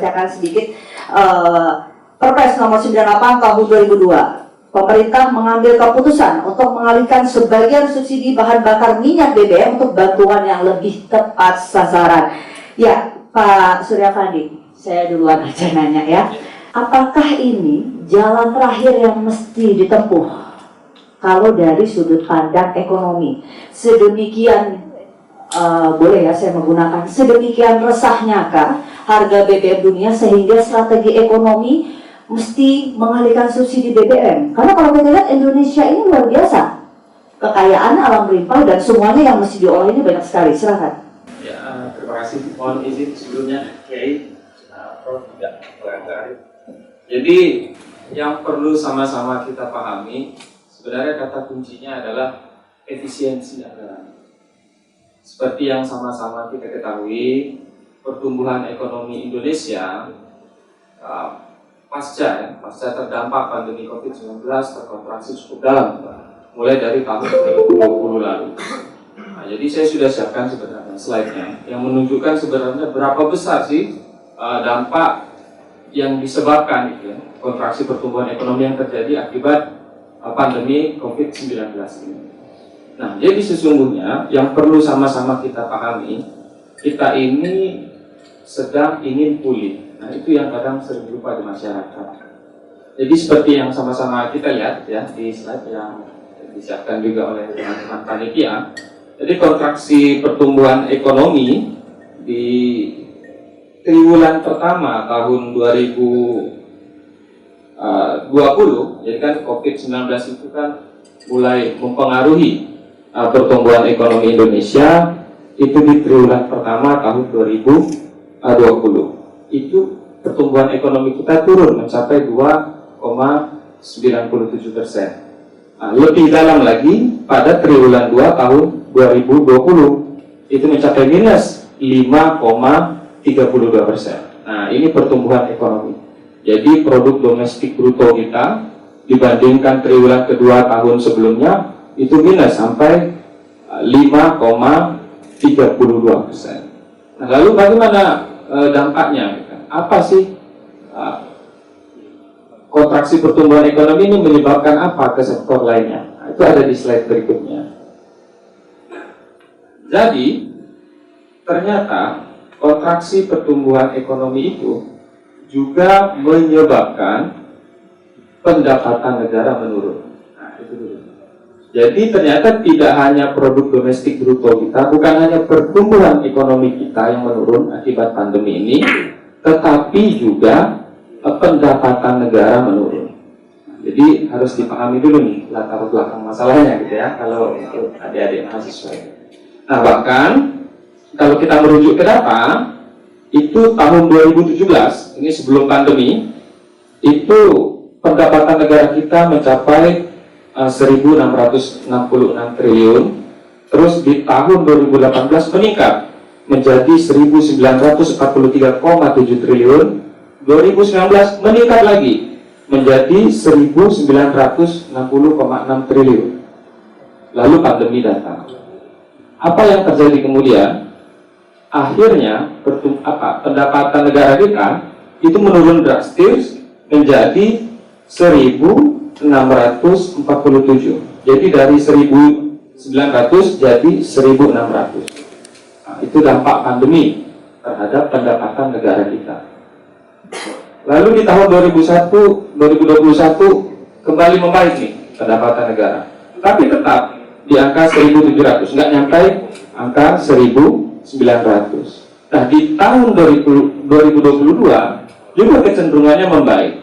bacakan sedikit. Perpres nomor 98 tahun 2002. Pemerintah mengambil keputusan untuk mengalihkan sebagian subsidi bahan bakar minyak BBM untuk bantuan yang lebih tepat sasaran. Ya, Pak Suryafandi, saya duluan aja nanya ya. Apakah ini jalan terakhir yang mesti ditempuh kalau dari sudut pandang ekonomi? Sedemikian, boleh ya saya menggunakan, sedemikian resahnya kah harga BBM dunia sehingga strategi ekonomi mesti mengalihkan subsidi BBM? Karena kalau kita lihat Indonesia ini luar biasa, kekayaan alam melimpah dan semuanya yang mesti diolah ini banyak sekali. Silakan. Ya, terima kasih. Mohon izin sebelumnya, Kiai, Prof tidak barangkali. Jadi yang perlu sama-sama kita pahami, sebenarnya kata kuncinya adalah efisiensi anggaran. Seperti yang sama-sama kita ketahui, pertumbuhan ekonomi Indonesia pasca terdampak pandemi COVID-19 terkontraksi cukup dalam, mulai dari tahun 2020 lalu. Nah, jadi saya sudah siapkan sebenarnya slide-nya yang menunjukkan sebenarnya berapa besar sih dampak yang disebabkan kontraksi pertumbuhan ekonomi yang terjadi akibat pandemi COVID-19 ini. Nah, jadi sesungguhnya yang perlu sama-sama kita pahami, kita ini sedang ingin pulih. Nah, itu yang kadang sering lupa di masyarakat. Jadi seperti yang sama-sama kita lihat ya di slide yang disiapkan juga oleh teman-teman panitia. Jadi kontraksi pertumbuhan ekonomi di triwulan pertama tahun 2020, jadi kan COVID-19 itu kan mulai mempengaruhi pertumbuhan ekonomi Indonesia itu di triwulan pertama tahun 2020. Itu pertumbuhan ekonomi kita turun mencapai 2,97%. Nah, lebih dalam lagi pada triwulan 2 tahun 2020 itu mencapai minus 5,32%. Nah, ini pertumbuhan ekonomi. Jadi produk domestik bruto kita dibandingkan triwulan kedua tahun sebelumnya itu minus sampai 5,32%. Nah, lalu bagaimana dampaknya? Apa sih kontraksi pertumbuhan ekonomi ini menyebabkan apa ke sektor lainnya? Nah, itu ada di slide berikutnya. Jadi ternyata kontraksi pertumbuhan ekonomi itu juga menyebabkan pendapatan negara menurun. Nah, itu dulu. Jadi ternyata tidak hanya produk domestik bruto kita, bukan hanya pertumbuhan ekonomi kita yang menurun akibat pandemi ini, tetapi juga pendapatan negara menurun. Jadi harus dipahami dulu nih latar belakang masalahnya gitu ya, kalau untuk adik-adik mahasiswa. Nah, bahkan kalau kita merujuk ke data, itu tahun 2017, ini sebelum pandemi, itu pendapatan negara kita mencapai 1.666 triliun, terus di tahun 2018 meningkat menjadi 1.943,7 triliun, 2019 meningkat lagi menjadi 1.960,6 triliun. Lalu pandemi datang. Apa yang terjadi kemudian? Akhirnya pendapatan negara kita itu menurun drastis menjadi 1.647. Jadi dari 1.900 jadi 1.600. Nah, itu dampak pandemi terhadap pendapatan negara kita. Lalu di tahun 2021 kembali membaik nih pendapatan negara. Tapi tetap di angka 1.700, nggak nyampe angka 1.900. Nah, di tahun 2022 juga kecenderungannya membaik,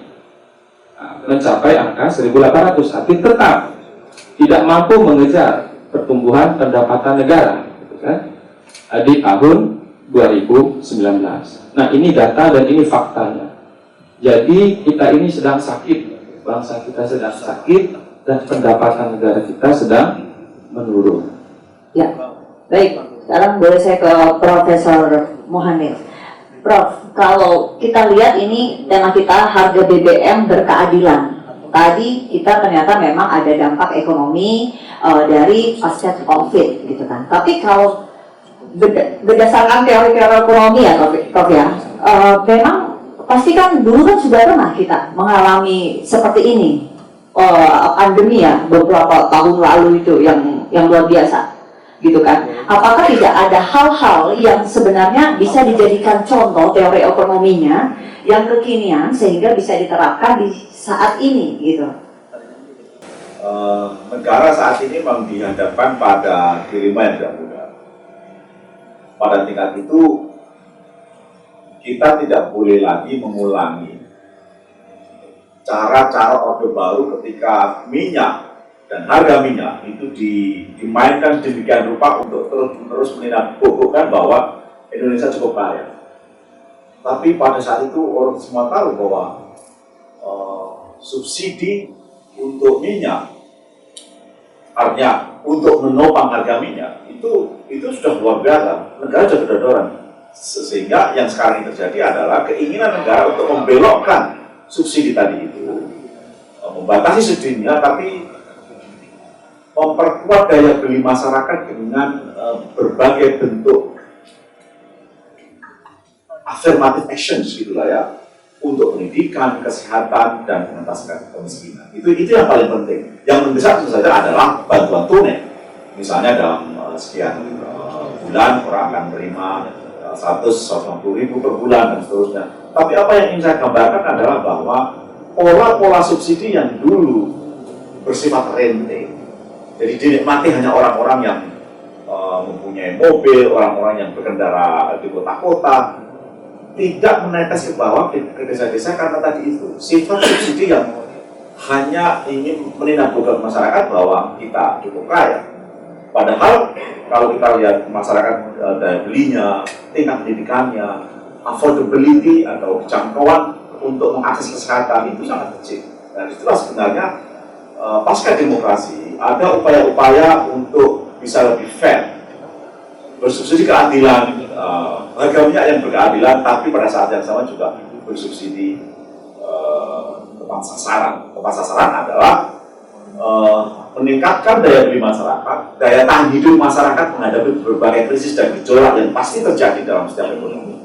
mencapai angka 1.800, tapi tetap tidak mampu mengejar pertumbuhan pendapatan negara, gitu kan? Di tahun 2019. Nah, ini data dan ini faktanya. Jadi kita ini sedang sakit, bangsa kita sedang sakit, dan pendapatan negara kita sedang menurun. Ya, baik. Sekarang boleh saya ke Profesor Mohamed. Prof, kalau kita lihat ini tema kita harga BBM berkeadilan. Tadi kita ternyata memang ada dampak ekonomi dari pasca COVID, gitu kan. Tapi kalau berdasarkan teori-teori ekonomi ya, Prof ya, memang pasti kan dulu kan sudah pernah kita mengalami seperti ini, pandemi ya beberapa tahun lalu itu yang luar biasa, gitu kan? Apakah tidak ada hal-hal yang sebenarnya bisa dijadikan contoh teori ekonominya yang kekinian sehingga bisa diterapkan di saat ini, gitu? Negara saat ini memang dihadapkan pada dilema yang tidak mudah. Pada tingkat itu, kita tidak boleh lagi mengulangi cara-cara Orde Baru ketika minyak dan harga minyak itu dimainkan demikian rupa untuk terus menindaklanjuti bahwa Indonesia cukup kaya. Tapi pada saat itu orang semua tahu bahwa subsidi untuk minyak, artinya untuk menopang harga minyak itu sudah luar biasa. Negara sudah kedodoran. Sehingga yang sekarang ini terjadi adalah keinginan negara untuk membelokkan subsidi tadi itu, membatasi subsidinya, tapi memperkuat daya beli masyarakat dengan berbagai bentuk affirmative actions gitulah ya, untuk pendidikan, kesehatan, dan mengentaskan kemiskinan. Itu yang paling penting. Yang mendesak tentu saja adalah bantuan tunai. Misalnya dalam sekian bulan orang akan menerima 150 ribu per bulan dan seterusnya. Tapi apa yang ingin saya gambarkan adalah bahwa pola-pola subsidi yang dulu bersifat rente, jadi dinikmati hanya orang-orang yang mempunyai mobil, orang-orang yang berkendara di kota-kota, tidak menetes ke bawah ke desa-desa karena tadi itu sifat subsidi yang hanya ingin menindaklanjuti masyarakat bahwa kita cukup kaya. Padahal kalau kita lihat masyarakat daya belinya, tingkat pendidikannya, affordability atau jangkauan untuk mengakses kesehatan itu sangat kecil. Dan itulah sebenarnya pasca demokrasi ada upaya-upaya untuk bisa lebih fair, bersubsidi keadilan, harga minyak yang berkeadilan, tapi pada saat yang sama juga bersubsidi tepat sasaran. Tepat sasaran adalah meningkatkan daya beli masyarakat, daya tahan hidup masyarakat menghadapi berbagai krisis dan gejolak yang pasti terjadi dalam setiap ekonomi.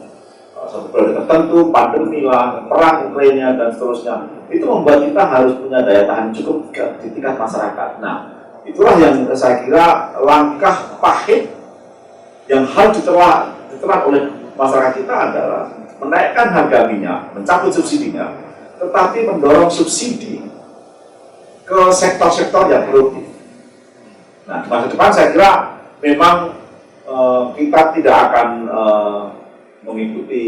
Satu periode tertentu, pandemi lah, perang Ukraina dan seterusnya, itu membuat kita harus punya daya tahan cukup di tingkat masyarakat. Nah, itulah yang saya kira langkah pahit yang harus diterapkan oleh masyarakat kita adalah menaikkan harga minyak, mencabut subsidinya, tetapi mendorong subsidi ke sektor-sektor yang produktif. Nah, di masa depan saya kira memang kita tidak akan mengikuti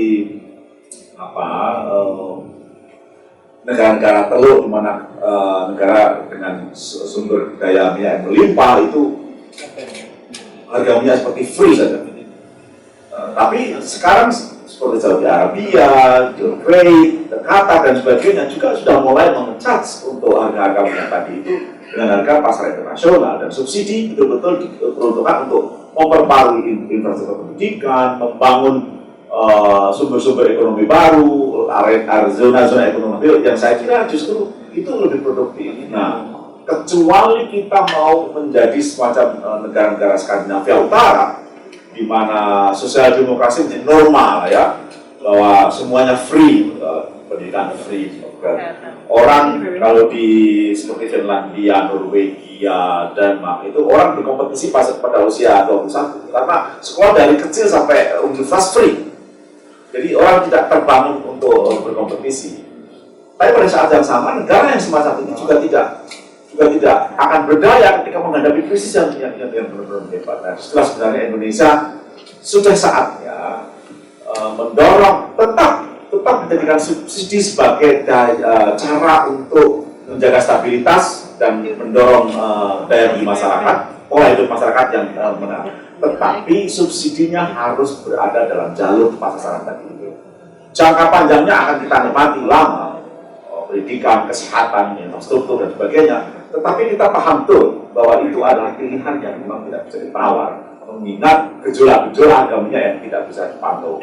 negara-negara telur, di mana negara dengan sumber daya minyak yang melimpah itu harga minyak seperti free saja. Tapi sekarang seperti Saudi Arabia, Kuwait, Qatar dan sebagainya juga sudah mulai mengecas untuk harga-harga minyak tadi itu dengan harga pasar internasional, dan subsidi betul-betul diperuntukkan untuk memperbarui infrastruktur pendidikan, membangun sumber-sumber ekonomi baru, zona-zona ekonomi baru yang saya kira justru itu lebih produktif. Nah, kecuali kita mau menjadi semacam negara-negara Skandinavia Utara, di mana sosial demokrasi menjadi normal ya, bahwa semuanya free, pendidikan free. Orang kalau di seperti Finlandia, Norwegia, Denmark itu orang berkompetisi pada usia 21 karena sekolah dari kecil sampai universitas free. Jadi orang tidak terbangun untuk berkompetisi. Tapi pada saat yang sama negara yang semacam ini juga tidak akan berdaya ketika menghadapi krisis yang benar-benar hebat. Nah, sebenarnya Indonesia sudah saatnya mendorong tetap menjadikan subsidi sebagai cara untuk menjaga stabilitas dan mendorong daya beli masyarakat, pola hidup masyarakat yang benar. Tetapi subsidinya harus berada dalam jalur tepat sasaran tadi itu. Jangka panjangnya akan kita nikmati lama, pendidikan, kesehatan, infrastruktur dan sebagainya. Tetapi kita paham betul bahwa itu adalah pilihan yang memang tidak bisa ditawar. Mengingat gejolak-gejolak agamanya yang tidak bisa dipantau.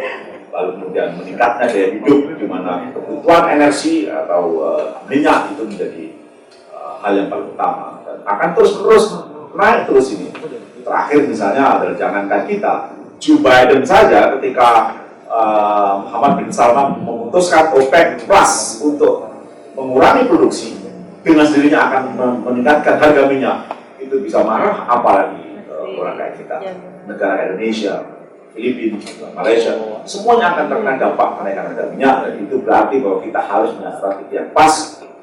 Lalu kemudian meningkatnya daya hidup, di mana kebutuhan energi atau minyak itu menjadi hal yang paling utama. Dan akan terus naik terus ini. Terakhir misalnya adalah jangankan kita, Joe Biden saja ketika Muhammad bin Salman memutuskan OPEC Plus untuk mengurangi produksi, dengan sendirinya akan meningkatkan harga minyak, itu bisa marah apalagi orang kayak kita, negara Indonesia, Filipina, Malaysia, semuanya akan terkena dampak kenaikan harga minyak, dan itu berarti bahwa kita harus punya strategi yang pas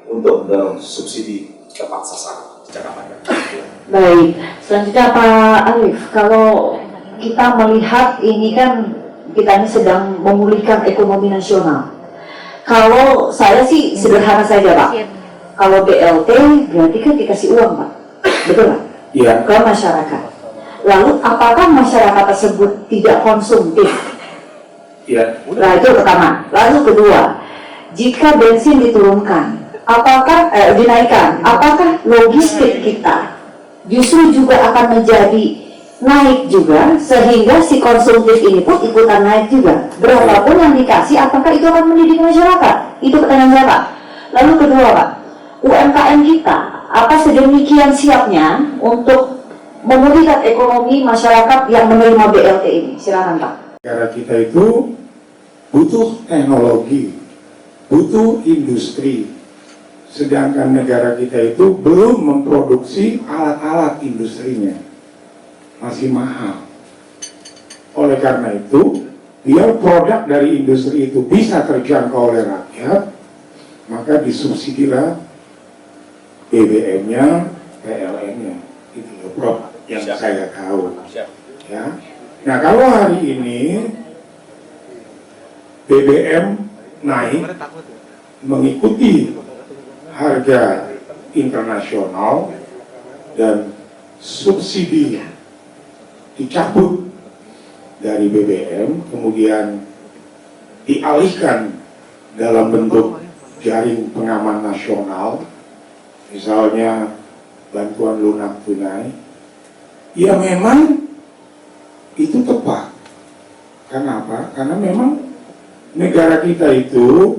untuk mendorong subsidi tepat sasaran jangka panjang. Baik, selanjutnya Pak Arif, kalau kita melihat ini kan kita ini sedang memulihkan ekonomi nasional. Kalau saya sih sederhana saja Pak, kalau BLT berarti kan dikasih uang Pak, betul Pak? Iya. Ke masyarakat. Lalu apakah masyarakat tersebut tidak konsumtif? Iya. Nah itu pertama. Lalu kedua, jika bensin diturunkan, apakah dinaikkan, apakah logistik kita justru juga akan menjadi naik juga, sehingga si konsumtif ini pun ikutan naik juga. Berapapun yang dikasih, apakah itu akan mendidik masyarakat? Itu pertanyaan saya Pak. Lalu kedua Pak, UMKM kita apa sedemikian siapnya untuk memulihkan ekonomi masyarakat yang menerima BLT ini? Silakan Pak. Negara kita itu butuh teknologi, butuh industri. Sedangkan negara kita itu belum memproduksi alat-alat industrinya. Masih mahal. Oleh karena itu, biar produk dari industri itu bisa terjangkau oleh rakyat, maka disubsidilah BBM-nya, PLN-nya. Itu loh, Prof, yang saya tahu. Ya. Nah, kalau hari ini BBM naik mengikuti harga internasional dan subsidi dicabut dari BBM, kemudian dialihkan dalam bentuk jaring pengaman nasional, misalnya bantuan lunak tunai, ya memang itu tepat. Kenapa? Karena memang negara kita itu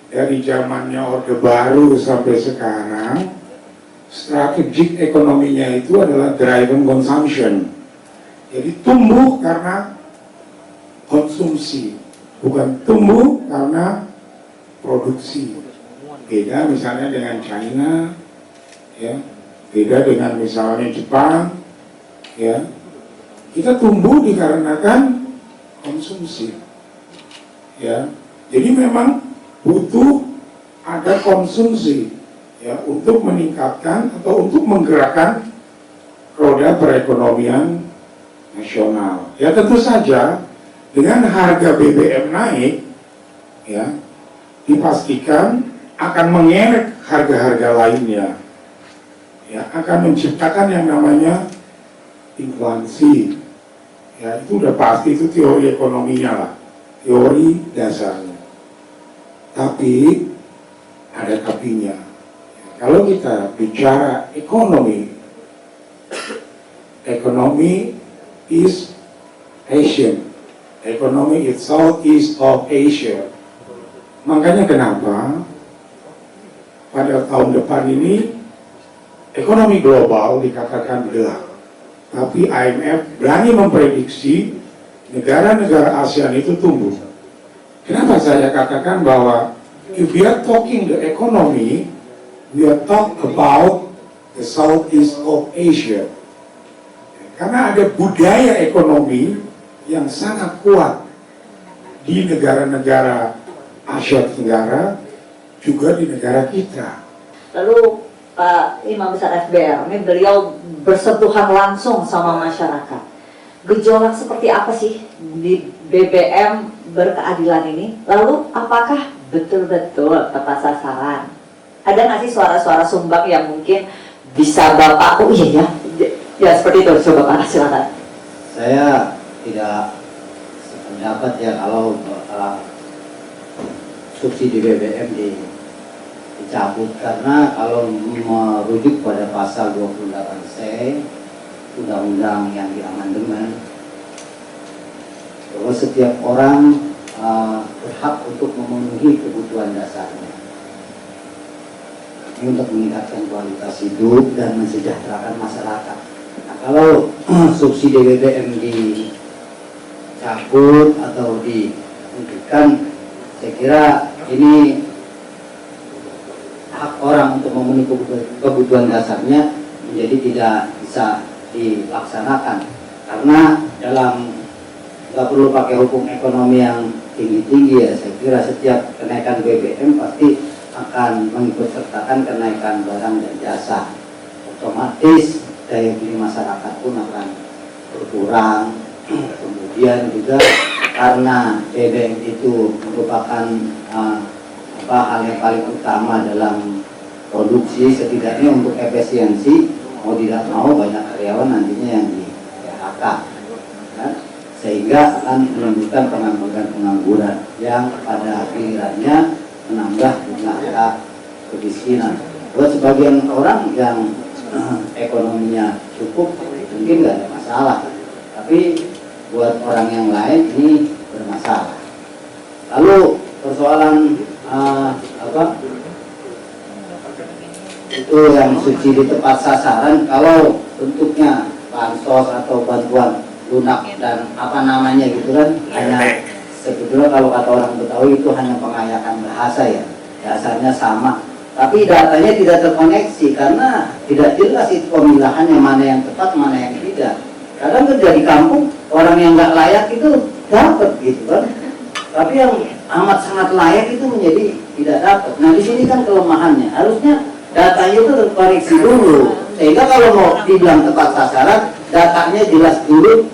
dari zamannya Orde Baru sampai sekarang, strategik ekonominya itu adalah driven consumption. Jadi tumbuh karena konsumsi, bukan tumbuh karena produksi. Beda misalnya dengan China, ya, beda dengan misalnya Jepang, ya. Kita tumbuh dikarenakan konsumsi, ya. Jadi memang butuh ada konsumsi, ya, untuk meningkatkan atau untuk menggerakkan roda perekonomian nasional. Ya tentu saja dengan harga BBM naik, ya, dipastikan akan mengerek harga-harga lainnya, ya, akan menciptakan yang namanya inflasi. Ya itu udah pasti, itu teori ekonominya lah, teori dasarnya. Tapi ada tapinya. Kalau kita bicara ekonomi, ekonomi is Asian, ekonomi is Southeast of Asia. Makanya kenapa pada tahun depan ini ekonomi global dikatakan gelap, tapi IMF berani memprediksi negara-negara ASEAN itu tumbuh. Kenapa saya katakan bahwa if we are talking the economy, we are talk about the Southeast of Asia. Karena ada budaya ekonomi yang sangat kuat di negara-negara Asia Tenggara, juga di negara kita. Lalu Pak Imam Besar FBR, ini beliau bersentuhan langsung sama masyarakat. Gejolak seperti apa sih di BBM berkeadilan ini? Lalu apakah betul-betul tepat sasaran? Ada nggak sih suara-suara sumbang yang mungkin bisa Bapak, oh iya ya, ya seperti itu, coba Pak, silakan. Saya tidak sependapat ya kalau subsidi BBM dicabut, karena kalau merujuk pada pasal 28C undang-undang yang diamandemen, bahwa setiap orang berhak untuk memenuhi kebutuhan dasarnya. Ini untuk meningkatkan kualitas hidup dan mensejahterakan masyarakat. Nah, kalau subsidi BBM dicabut atau kan saya kira ini hak orang untuk memenuhi kebutuhan dasarnya menjadi tidak bisa dilaksanakan, karena dalam nggak perlu pakai hukum ekonomi yang tinggi-tinggi ya, saya kira setiap kenaikan BBM pasti akan mengikut sertakan kenaikan barang dan jasa, otomatis daya beli masyarakat pun akan berkurang. Kemudian juga karena BBM itu merupakan hal yang paling utama dalam produksi, setidaknya untuk efisiensi, mau tidak mau banyak karyawan nantinya yang di PHK, kan? Sehingga akan menimbulkan pengangguran yang pada gilirannya menambah jumlah kemiskinan. Buat sebagian orang yang ekonominya cukup mungkin nggak ada masalah, tapi buat orang yang lain ini bermasalah. Lalu persoalan itu yang subsidi tepat sasaran, kalau bentuknya bansos atau bantuan lunak dan apa namanya gitu kan, hanya sebetulnya kalau kata orang Betawi itu hanya pengayakan bahasa ya, dasarnya sama, tapi datanya tidak terkoneksi karena tidak jelas itu pemilahannya mana yang tepat mana yang tidak. Kadang kerja di kampung orang yang nggak layak itu dapat gitu kan, tapi yang amat sangat layak itu menjadi tidak dapat. Nah di sini kan kelemahannya, harusnya datanya itu terkoreksi dulu, sehingga kalau mau dibilang tepat sasaran, datanya jelas dulu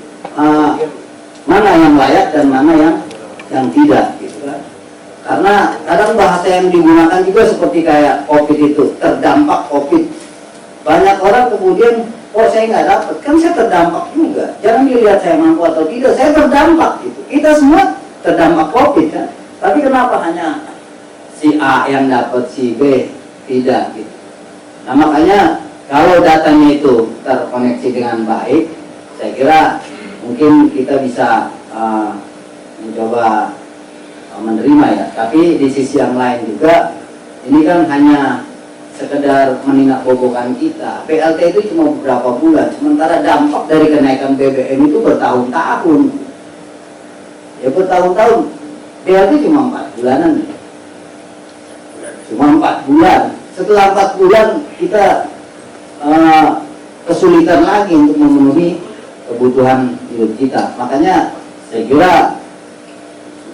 mana yang layak dan mana yang tidak, gitu kan. Karena kadang bahasa yang digunakan juga seperti kayak COVID itu, terdampak COVID. Banyak orang kemudian, oh saya nggak dapat, kan saya terdampak juga. Jangan dilihat saya mampu atau tidak, saya terdampak gitu. Kita semua terdampak COVID kan. Tapi kenapa hanya si A yang dapat, si B tidak gitu. Nah makanya kalau datanya itu terkoneksi dengan baik, saya kira mungkin kita bisa mencoba menerima ya. Tapi di sisi yang lain juga, ini kan hanya sekedar menindakbobokan kita. PLT itu cuma beberapa bulan, sementara dampak dari kenaikan BBM itu bertahun-tahun. Ya bertahun-tahun. PLT cuma 4 bulanan. Cuma 4 bulan. Setelah 4 bulan kita kesulitan lagi untuk memenuhi kebutuhan hidup kita. Makanya saya kira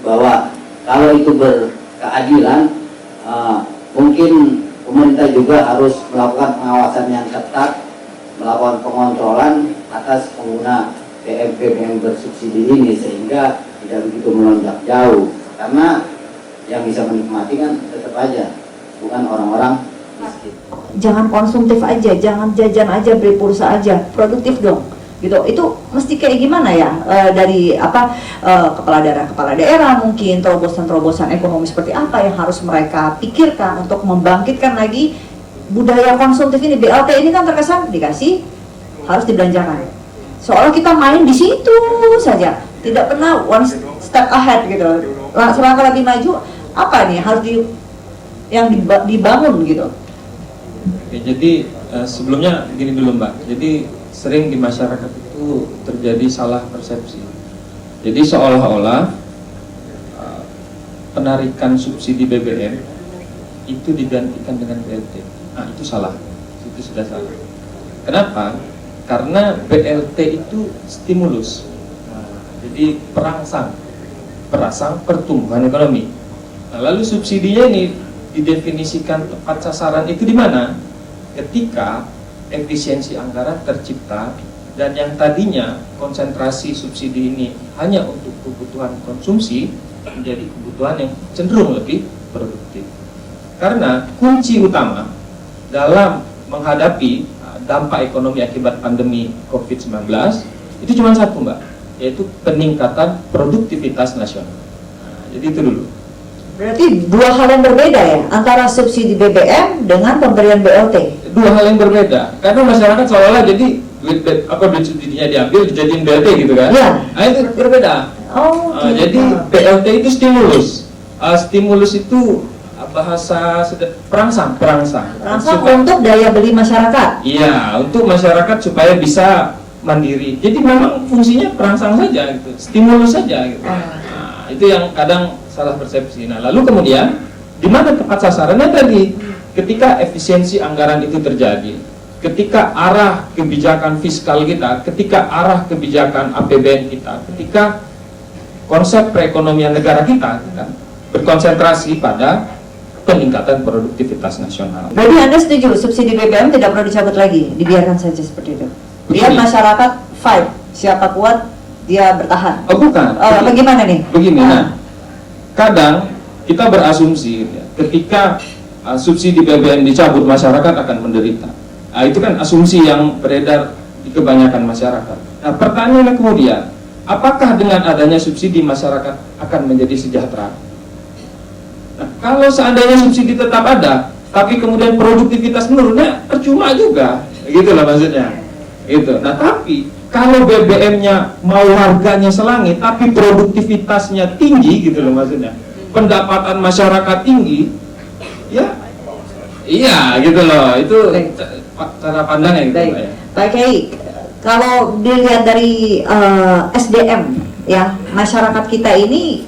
bahwa kalau itu berkeadilan, mungkin pemerintah juga harus melakukan pengawasan yang ketat, melakukan pengontrolan atas pengguna BBM bersubsidi ini sehingga tidak begitu melonjak jauh. Karena yang bisa menikmati kan tetap aja bukan orang-orang miskin. Jangan konsumtif aja, jangan jajan aja, beli pulsa aja, produktif dong. Gitu. Itu mesti kayak gimana ya, dari kepala daerah mungkin terobosan-terobosan ekonomi seperti apa yang harus mereka pikirkan untuk membangkitkan lagi budaya konsumtif ini. BLT ini kan terkesan dikasih harus dibelanjakan, soalnya kita main di situ saja, tidak pernah one step ahead gitu, selangkah lebih maju. Apa nih harus yang dibangun gitu. Oke, jadi sebelumnya gini dulu Mbak, jadi sering di masyarakat itu terjadi salah persepsi. Jadi seolah-olah penarikan subsidi BBM itu digantikan dengan BLT. Nah itu salah, itu sudah salah. Kenapa? Karena BLT itu stimulus, jadi perangsang pertumbuhan ekonomi. Nah, lalu subsidinya ini didefinisikan tepat sasaran itu di mana? Ketika efisiensi anggaran tercipta dan yang tadinya konsentrasi subsidi ini hanya untuk kebutuhan konsumsi menjadi kebutuhan yang cenderung lebih produktif. Karena kunci utama dalam menghadapi dampak ekonomi akibat pandemi COVID-19 itu cuma satu Mbak, yaitu peningkatan produktivitas nasional. Nah, jadi itu dulu. Berarti dua hal yang berbeda ya, antara subsidi BBM dengan pemberian BLT. Dua hal yang berbeda, karena masyarakat seolah-olah jadi duit subsidinya diambil dijadiin BLT gitu kan? Iya. Nah itu berbeda. Oh. Jadi BLT itu stimulus. Stimulus itu bahasa perangsang untuk daya beli masyarakat. Iya, untuk masyarakat supaya bisa mandiri. Jadi memang fungsinya perangsang saja gitu, stimulus saja gitu. Nah, itu yang kadang salah persepsi. Nah, lalu kemudian di mana tepat sasarannya tadi? Ketika efisiensi anggaran itu terjadi, ketika arah kebijakan fiskal kita, ketika arah kebijakan APBN kita, ketika konsep perekonomian negara kita berkonsentrasi pada peningkatan produktivitas nasional. Berarti Anda setuju subsidi BBM tidak perlu dicabut lagi, dibiarkan saja seperti itu. Biar Begini. masyarakat fight, siapa kuat dia bertahan. Oh bukan. Bagaimana nih? Begini, nah, kadang kita berasumsi gitu ya, ketika subsidi BBM dicabut masyarakat akan menderita. Nah, itu kan asumsi yang beredar di kebanyakan masyarakat. Nah, pertanyaannya kemudian, apakah dengan adanya subsidi masyarakat akan menjadi sejahtera? Nah, kalau seandainya subsidi tetap ada, tapi kemudian produktivitas menurunnya percuma juga, gitu lah maksudnya. Gitu. Nah, tapi kalau BBM-nya mau harganya selangit, tapi produktivitasnya tinggi, gitu loh maksudnya. Pendapatan masyarakat tinggi, ya, iya, gitu loh. Itu cara pandangnya gitu, Baik. Pak, ya. Pak Kiai, kalau dilihat dari SDM ya, masyarakat kita ini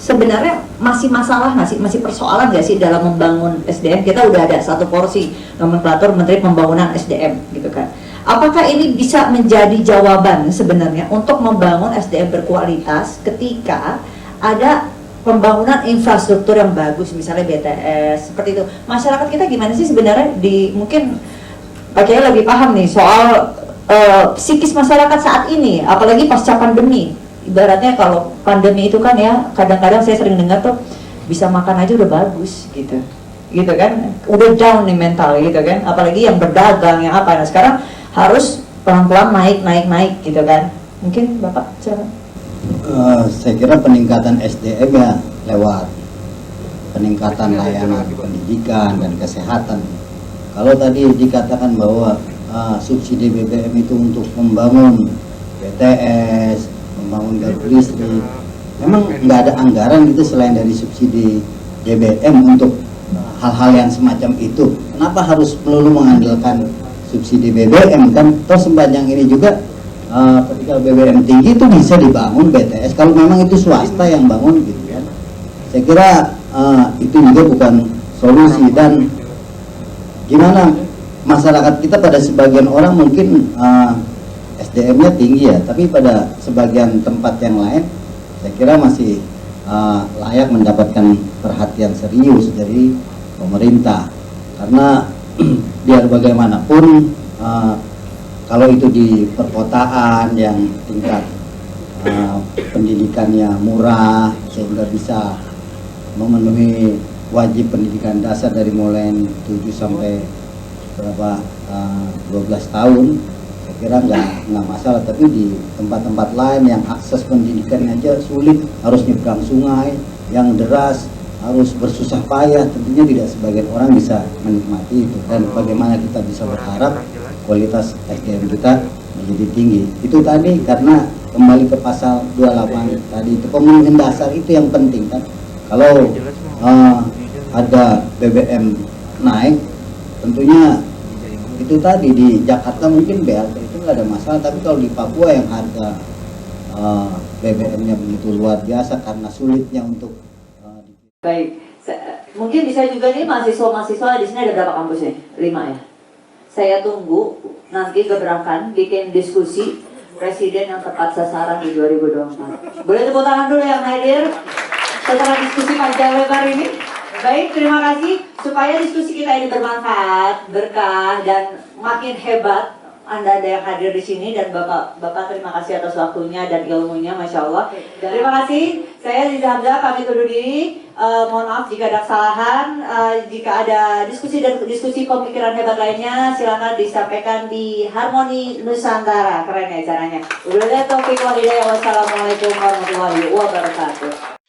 sebenarnya masih masalah, masih persoalan nggak sih dalam membangun SDM? Kita udah ada satu porsi nomenklatur Menteri Pembangunan SDM gitu kan. Apakah ini bisa menjadi jawaban sebenarnya untuk membangun SDM berkualitas ketika ada pembangunan infrastruktur yang bagus, misalnya BTS seperti itu? Masyarakat kita gimana sih sebenarnya mungkin Pak Kiai lebih paham nih soal psikis masyarakat saat ini, apalagi pasca pandemi. Ibaratnya kalau pandemi itu kan ya, kadang-kadang saya sering dengar tuh bisa makan aja udah bagus gitu kan, udah down nih mental gitu kan, apalagi yang berdagang yang apa. Nah sekarang harus pelan-pelan naik gitu kan. Mungkin Bapak silakan. Saya kira peningkatan SDM ya lewat peningkatan layanan pendidikan dan kesehatan. Kalau tadi dikatakan bahwa subsidi BBM itu untuk membangun BTS, membangun gardu listrik, memang nggak ada anggaran gitu selain dari subsidi BBM untuk hal-hal yang semacam itu. Kenapa harus melulu mengandalkan subsidi BBM kan? Toh sepanjang ini juga ketika BBM tinggi itu bisa dibangun BTS kalau memang itu swasta yang bangun gitu kan. Saya kira itu juga bukan solusi. Dan gimana masyarakat kita, pada sebagian orang mungkin SDM-nya tinggi ya, tapi pada sebagian tempat yang lain saya kira masih layak mendapatkan perhatian serius dari pemerintah. Karena biar bagaimanapun kalau itu di perkotaan yang tingkat pendidikannya murah sehingga bisa memenuhi wajib pendidikan dasar dari mulai 7 sampai berapa 12 tahun, saya kira nggak masalah. Tapi di tempat-tempat lain yang akses pendidikan aja sulit, harus nyebrang sungai yang deras, harus bersusah payah, tentunya tidak sebagian orang bisa menikmati itu. Dan bagaimana kita bisa berharap kualitas SDM kita menjadi tinggi? Itu tadi karena kembali ke pasal 28 tadi, itu pemenuhan dasar itu yang penting kan. Kalau ada BBM naik, tentunya itu tadi di Jakarta mungkin BLT itu nggak ada masalah, tapi kalau di Papua yang harga BBM-nya begitu luar biasa karena sulitnya untuk Baik, mungkin bisa juga nih mahasiswa-mahasiswa di sini ada berapa kampus ya? 5 ya. Saya tunggu nanti gebrakan bikin diskusi presiden yang tepat sasaran di 2024. Boleh tepuk tangan dulu yang hadir setelah diskusi panjang lebar ini. Baik, terima kasih. Supaya diskusi kita ini bermanfaat, berkah, dan makin hebat Anda yang hadir di sini, dan Bapak terima kasih atas waktunya dan ilmunya, Masya Allah. Terima kasih. Saya Liza Hamzah, pamit undur diri. Mohon maaf jika ada kesalahan. Jika ada diskusi pemikiran hebat lainnya, silakan disampaikan di Harmoni Nusantara. Keren ya caranya. Wabillahi taufiq wal hidayah. Wassalamualaikum warahmatullahi wabarakatuh.